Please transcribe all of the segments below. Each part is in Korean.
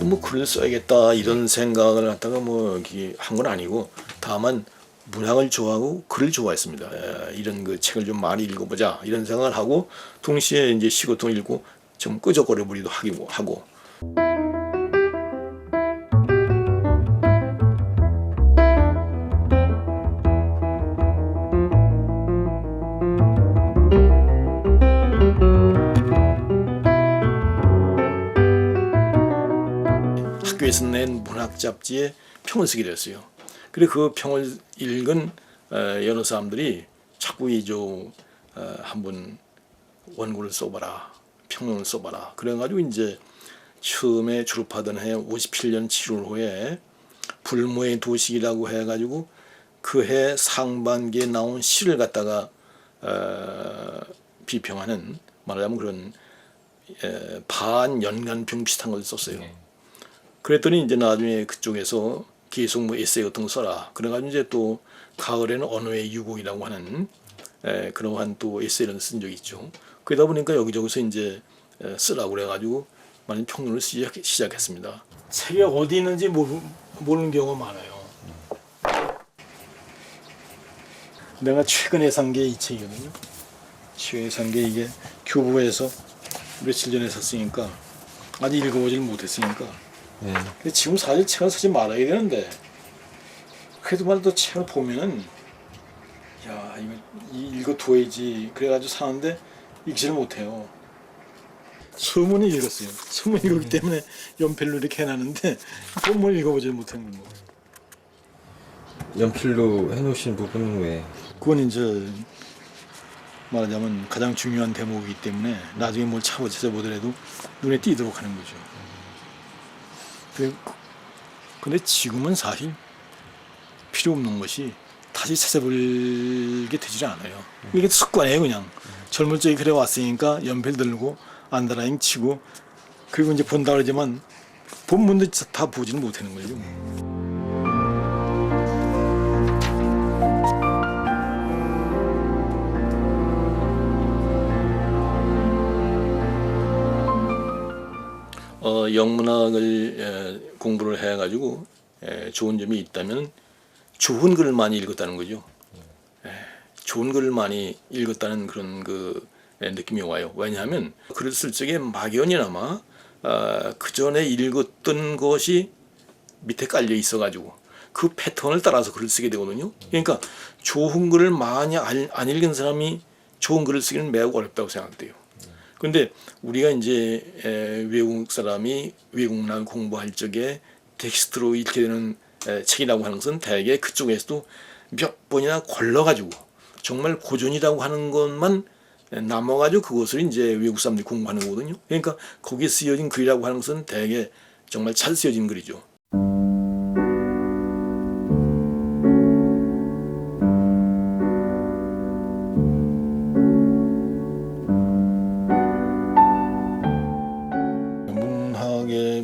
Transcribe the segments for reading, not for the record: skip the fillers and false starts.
뭐 글을 써야겠다 이런 생각을 갖다가 뭐 이렇게 한 건 아니고 다만 문학을 좋아하고 글을 좋아했습니다. 이런 그 책을 좀 많이 읽어보자 이런 생각을 하고 동시에 이제 시고통 읽고 좀 끄적거려 보기도 하고. 학교에서 낸 문학 잡지에 평을 쓰게 됐어요. 그리고 그 평을 읽은 여러 사람들이 자꾸 한번 원고를 써봐라, 평론을 써봐라. 그래가지고 이제 처음에 졸업하던 해 57년 7월호에 불모의 도식이라고 해가지고 그 해 상반기에 나온 시를 갖다가 비평하는 말하자면 그런 반연간평 비슷한 걸 썼어요. 그랬더니 이제 나중에 그쪽에서 계속 뭐 에세이 같은 거 써라. 그래가지고 이제 또 가을에는 언어의 유곡이라고 하는 그러한 또 에세이를 쓴 적이 있죠. 그러다 보니까 여기저기서 이제 쓰라고 그래가지고 많은 평론을 시작했습니다. 책이 어디 있는지 모르는 경우가 많아요. 내가 최근에 산 게 이 책이거든요. 최근에 산 게 이게 교보에서 며칠 전에 샀으니까 아직 읽어보질 못했으니까. 근데 지금 사실 책을 사지 말아야 되는데 그래도 말도 책을 보면은 야 이거 읽어둬야지 그래가지고 사는데 읽지를 못해요. 서문을 읽었어요. 서문 읽었기 때문에 연필로 이렇게 해놨는데 본문을 읽어보질 못한 거고. 연필로 해놓으신 부분은 왜? 그건 이제 말하자면 가장 중요한 대목이기 때문에 나중에 뭘 찾아보더라도 눈에 띄도록 하는 거죠. 근데 지금은 사실 필요 없는 것이 다시 찾아보게 되질 않아요. 이게 습관이에요. 그냥 젊을 적에 그래 왔으니까 연필 들고 안다라잉 치고 그리고 이제 본다 그러지만 본문도 다 보지는 못하는 거죠. 영문학을 공부를 해가지고 좋은 점이 있다면 좋은 글을 많이 읽었다는 거죠. 좋은 글을 많이 읽었다는 그런 그 느낌이 와요. 왜냐하면 글을 쓸 적에 막연히나마 그 전에 읽었던 것이 밑에 깔려 있어가지고 그 패턴을 따라서 글을 쓰게 되거든요. 그러니까 좋은 글을 많이 안 읽은 사람이 좋은 글을 쓰기는 매우 어렵다고 생각돼요. 근데 우리가 이제 외국 사람이 외국 문학을 공부할 적에 텍스트로 읽게 되는 책이라고 하는 것은 대개 그쪽에서도 몇 번이나 걸러가지고 정말 고전이라고 하는 것만 남아가지고 그것을 이제 외국 사람들이 공부하는 거거든요. 그러니까 거기에 쓰여진 글이라고 하는 것은 대개 정말 잘 쓰여진 글이죠.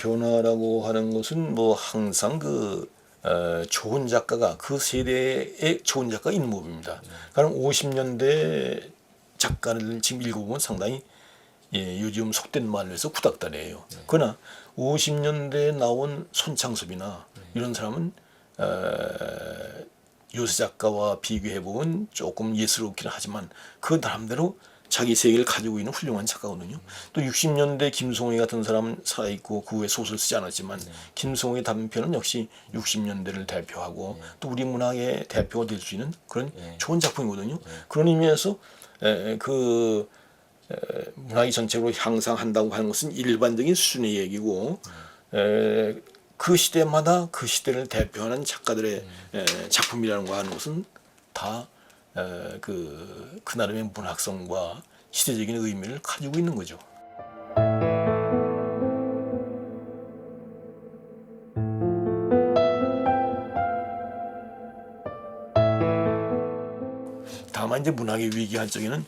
변화라고 하는 것은 뭐 항상 좋은 작가가 그 세대에 좋은 작가가 있는 법입니다. 그럼 50년대 작가를 지금 읽어보면 상당히 요즘 속된 말로 해서 구닥다리예요. 그러나 50년대에 나온 손창섭이나 이런 사람은 요새 작가와 비교해보면 조금 예스럽긴 하지만 그 나름대로 자기 세계를 가지고 있는 훌륭한 작가거든요. 또 60년대 김송희 같은 사람은 살아있고 그 후에 소설 쓰지 않았지만 김송희 단편은 역시 60년대를 대표하고 또 우리 문학의 대표가 될 수 있는 그런 좋은 작품이거든요. 그런 의미에서 문학이 전체로 향상한다고 하는 것은 일반적인 수준의 얘기고 그 시대마다 그 시대를 대표하는 작가들의 작품이라는 거 하는 것은 다 그 나름의 문학성과 시대적인 의미를 가지고 있는 거죠. 다만 이제 문학의 위기할 적에는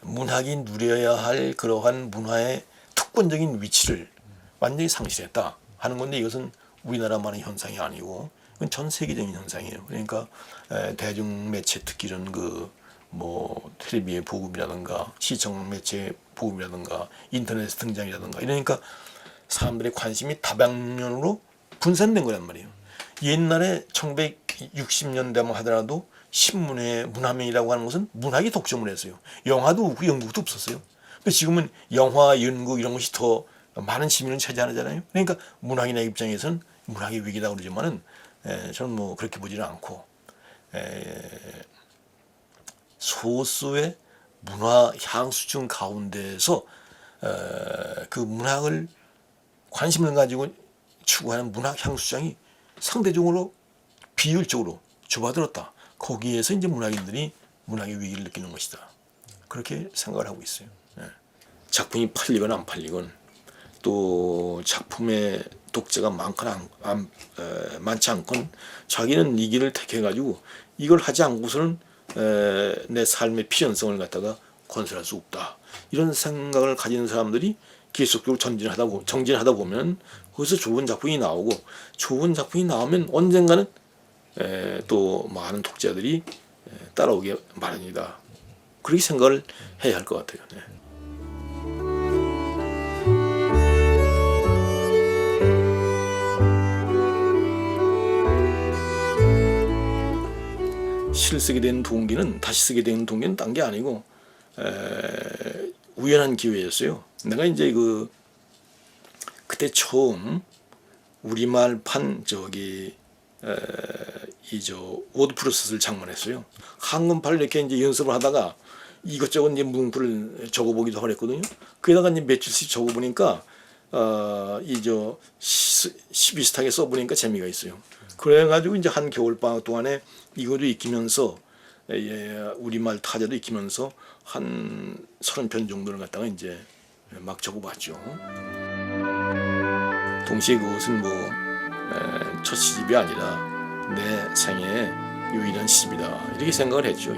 문학이 누려야 할 그러한 문화의 특권적인 위치를 완전히 상실했다 하는 건데 이것은 우리나라만의 현상이 아니고 이건 전 세계적인 현상이에요. 그러니까 대중 매체 특히 이런 뭐 텔레비의 보급이라든가 시청 매체 보급이라든가 인터넷 등장이라든가 이러니까 사람들의 관심이 다방면으로 분산된 거란 말이에요. 옛날에 1960년대만 하더라도 신문에 문화명이라고 하는 것은 문학이 독점을 했어요. 영화도 없고 연극도 없었어요. 근데 지금은 영화, 연극 이런 것이 더 많은 시민을 차지하잖아요. 그러니까 문학인의 입장에서는 문학의 위기다 그러지만은 저는 뭐 그렇게 보지는 않고 소수의 문화 향수층 가운데서 그 문학을 관심을 가지고 추구하는 문학 향수장이 상대적으로 비율적으로 좁아들었다. 거기에서 이제 문학인들이 문학의 위기를 느끼는 것이다. 그렇게 생각을 하고 있어요. 작품이 팔리건 안 팔리건 또 작품의 독자가 많거나 많지 않건 자기는 이 길을 택해가지고 이걸 하지 않고서는 내 삶의 필연성을 갖다가 건설할 수 없다. 이런 생각을 가진 사람들이 계속적으로 정진하다 보면 거기서 좋은 작품이 나오고 좋은 작품이 나오면 언젠가는 또 많은 독자들이 따라오게 마련이다. 그렇게 생각을 해야 할 것 같아요. 네. 시를 쓰게 되는 동기는 다시 쓰게 되는 동기는 딴 게 아니고 우연한 기회였어요. 내가 이제 그때 처음 우리말판 워드프로세스를 장만했어요. 한문판을 이렇게 이제 연습을 하다가 이것저것 이제 문구를 적어보기도 하랬거든요. 거기다가 이제 며칠씩 적어보니까 시 비슷하게 써보니까 재미가 있어요. 그래가지고 이제 한 겨울 방학 동안에 이거도 익히면서 우리말 타자도 익히면서 한 30편 정도를 갖다가 이제 막 적어봤죠. 동시에 그것은 첫 시집이 아니라 내 생애의 유일한 시집이다 이렇게 생각을 했죠.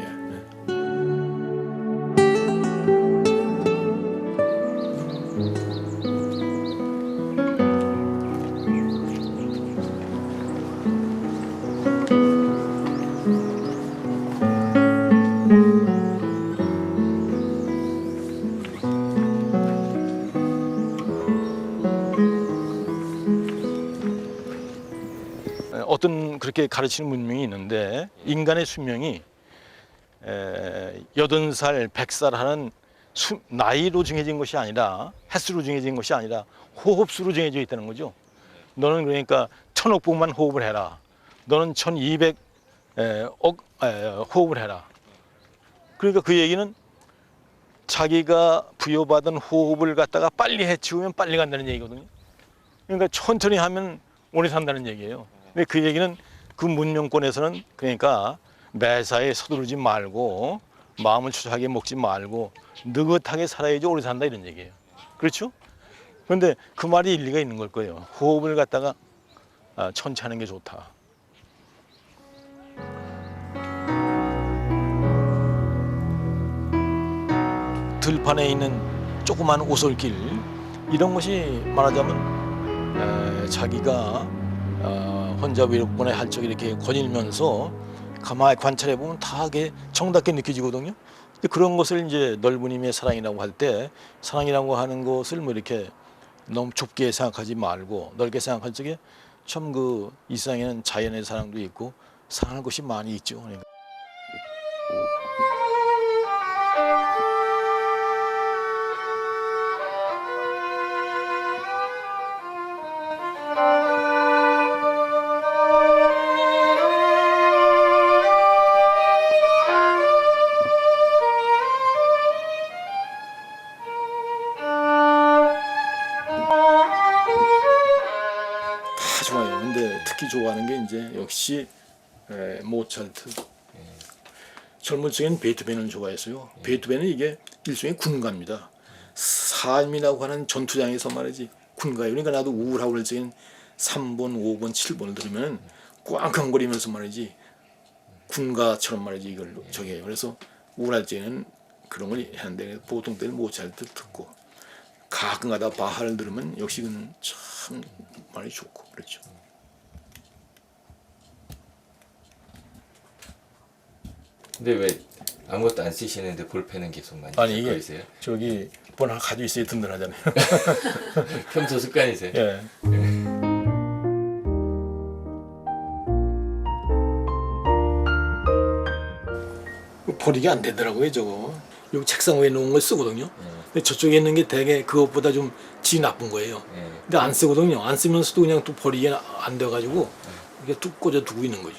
어떤 그렇게 가르치는 문명이 있는데 인간의 수명이 80살, 100살 하는 나이로 정해진 것이 아니라 횟수로 정해진 것이 아니라 호흡수로 정해져 있다는 거죠. 너는 그러니까 1000억 번만 호흡을 해라. 너는 1200억 호흡을 해라. 그러니까 그 얘기는 자기가 부여받은 호흡을 갖다가 빨리 해치우면 빨리 간다는 얘기거든요. 그러니까 천천히 하면 오래 산다는 얘기예요. 근데 그 얘기는 그 문명권에서는 그러니까 매사에 서두르지 말고 마음을 추하게 먹지 말고 느긋하게 살아야지 오래 산다 이런 얘기예요. 그렇죠? 그런데 그 말이 일리가 있는 걸 거예요. 호흡을 갖다가 천천히 하는 게 좋다. 들판에 있는 조그만 오솔길 이런 것이 말하자면 자기가 혼자 외롭거나 할 적에 이렇게 거닐면서 가만히 관찰해 보면 다 그게 정답게 느껴지거든요. 근데 그런 것을 이제 넓은 힘의 사랑이라고 할 때 사랑이라고 하는 것을 뭐 이렇게 너무 좁게 생각하지 말고 넓게 생각할 적에 참 이 세상에는 자연의 사랑도 있고 사랑할 것이 많이 있죠. 그러니까. 다 좋아요. 근데 특히 좋아하는 게 이제 역시 모차르트. 젊은 층엔 베토벤을 좋아했어요. 베토벤은 이게 일종의 군가입니다. 삶이라고 하는 전투장에서 말이지 군가예요. 그러니까 나도 우울하고 그럴 적엔 3번, 5번, 7번을 들으면 꽝꽝거리면서 말이지 군가처럼 말이지 이걸 저기해요. 그래서 우울할 적에는 그런 걸 하는데 보통 때는 모차르트 듣고 가끔가다 바하를 들으면 역시 그는 참 말이 좋고 그렇죠. 근데 왜 아무것도 안 쓰시는데 볼펜은 계속 많이 아니 쓰고 이게 있어요? 저기 본 하나 가지고 있어야 든든하잖아요. 평소 습관이세요? 예. 버리기 안 되더라고요 저거. 요 책상 위에 놓은 걸 쓰거든요. 근데 저쪽에 있는 게 되게 그것보다 좀 질이 나쁜 거예요. 근데 안 쓰거든요. 안 쓰면서도 그냥 또 버리기 안 돼가지고 이게 뚝 꽂아 두고 있는 거죠.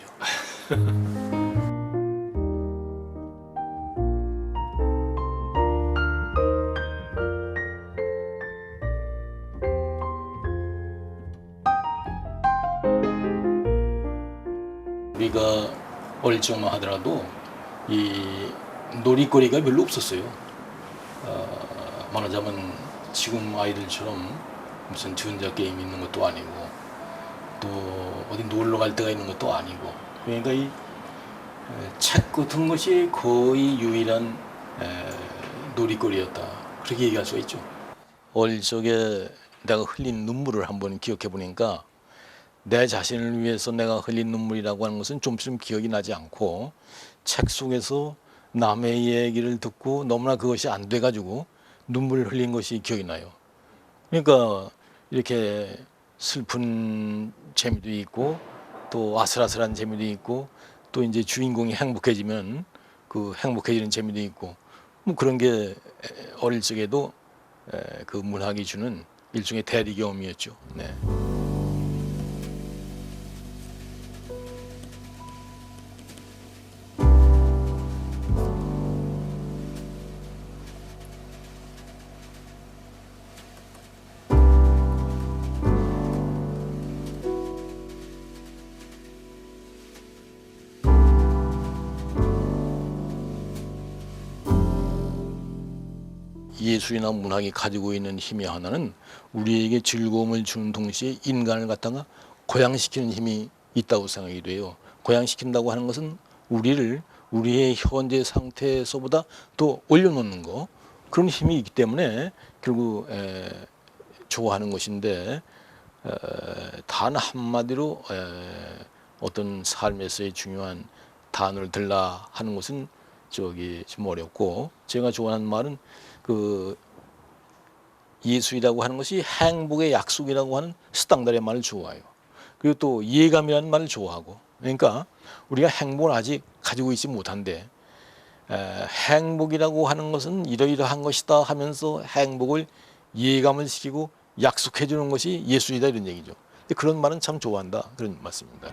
우리가 어릴 적만 하더라도 이 놀이거리가 별로 없었어요. 말하자면 지금 아이들처럼 무슨 전자 게임 있는 것도 아니고 또 어디 놀러 갈 데가 있는 것도 아니고 그러니까 이 책 같은 것이 거의 유일한 놀이거리였다 그렇게 얘기할 수가 있죠. 어릴 적에 내가 흘린 눈물을 한번 기억해 보니까 내 자신을 위해서 내가 흘린 눈물이라고 하는 것은 좀쯤 기억이 나지 않고 책 속에서 남의 얘기를 듣고 너무나 그것이 안 돼가지고 눈물을 흘린 것이 기억이 나요. 그러니까 이렇게 슬픈 재미도 있고 또 아슬아슬한 재미도 있고 또 이제 주인공이 행복해지면 그 행복해지는 재미도 있고 뭐 그런 게 어릴 적에도 그 문학이 주는 일종의 대리 경험이었죠. 네. 예술이나 문학이 가지고 있는 힘이 하나는 우리에게 즐거움을 주는 동시에 인간을 갖다가 고양시키는 힘이 있다고 생각이 돼요. 고양시킨다고 하는 것은 우리를 우리의 현재 상태에서보다 또 올려놓는 거 그런 힘이 있기 때문에 결국 좋아하는 것인데 단 한마디로 어떤 삶에서의 중요한 단어를 들라 하는 것은 저기 좀 어렵고 제가 좋아하는 말은 그 예술이라고 하는 것이 행복의 약속이라고 하는 스탕달의 말을 좋아해요. 그리고 또 이해감이라는 말을 좋아하고 그러니까 우리가 행복을 아직 가지고 있지 못한데 행복이라고 하는 것은 이러이러한 것이다 하면서 행복을 이해감을 시키고 약속해 주는 것이 예술이다 이런 얘기죠. 그런 말은 참 좋아한다 그런 말씀입니다.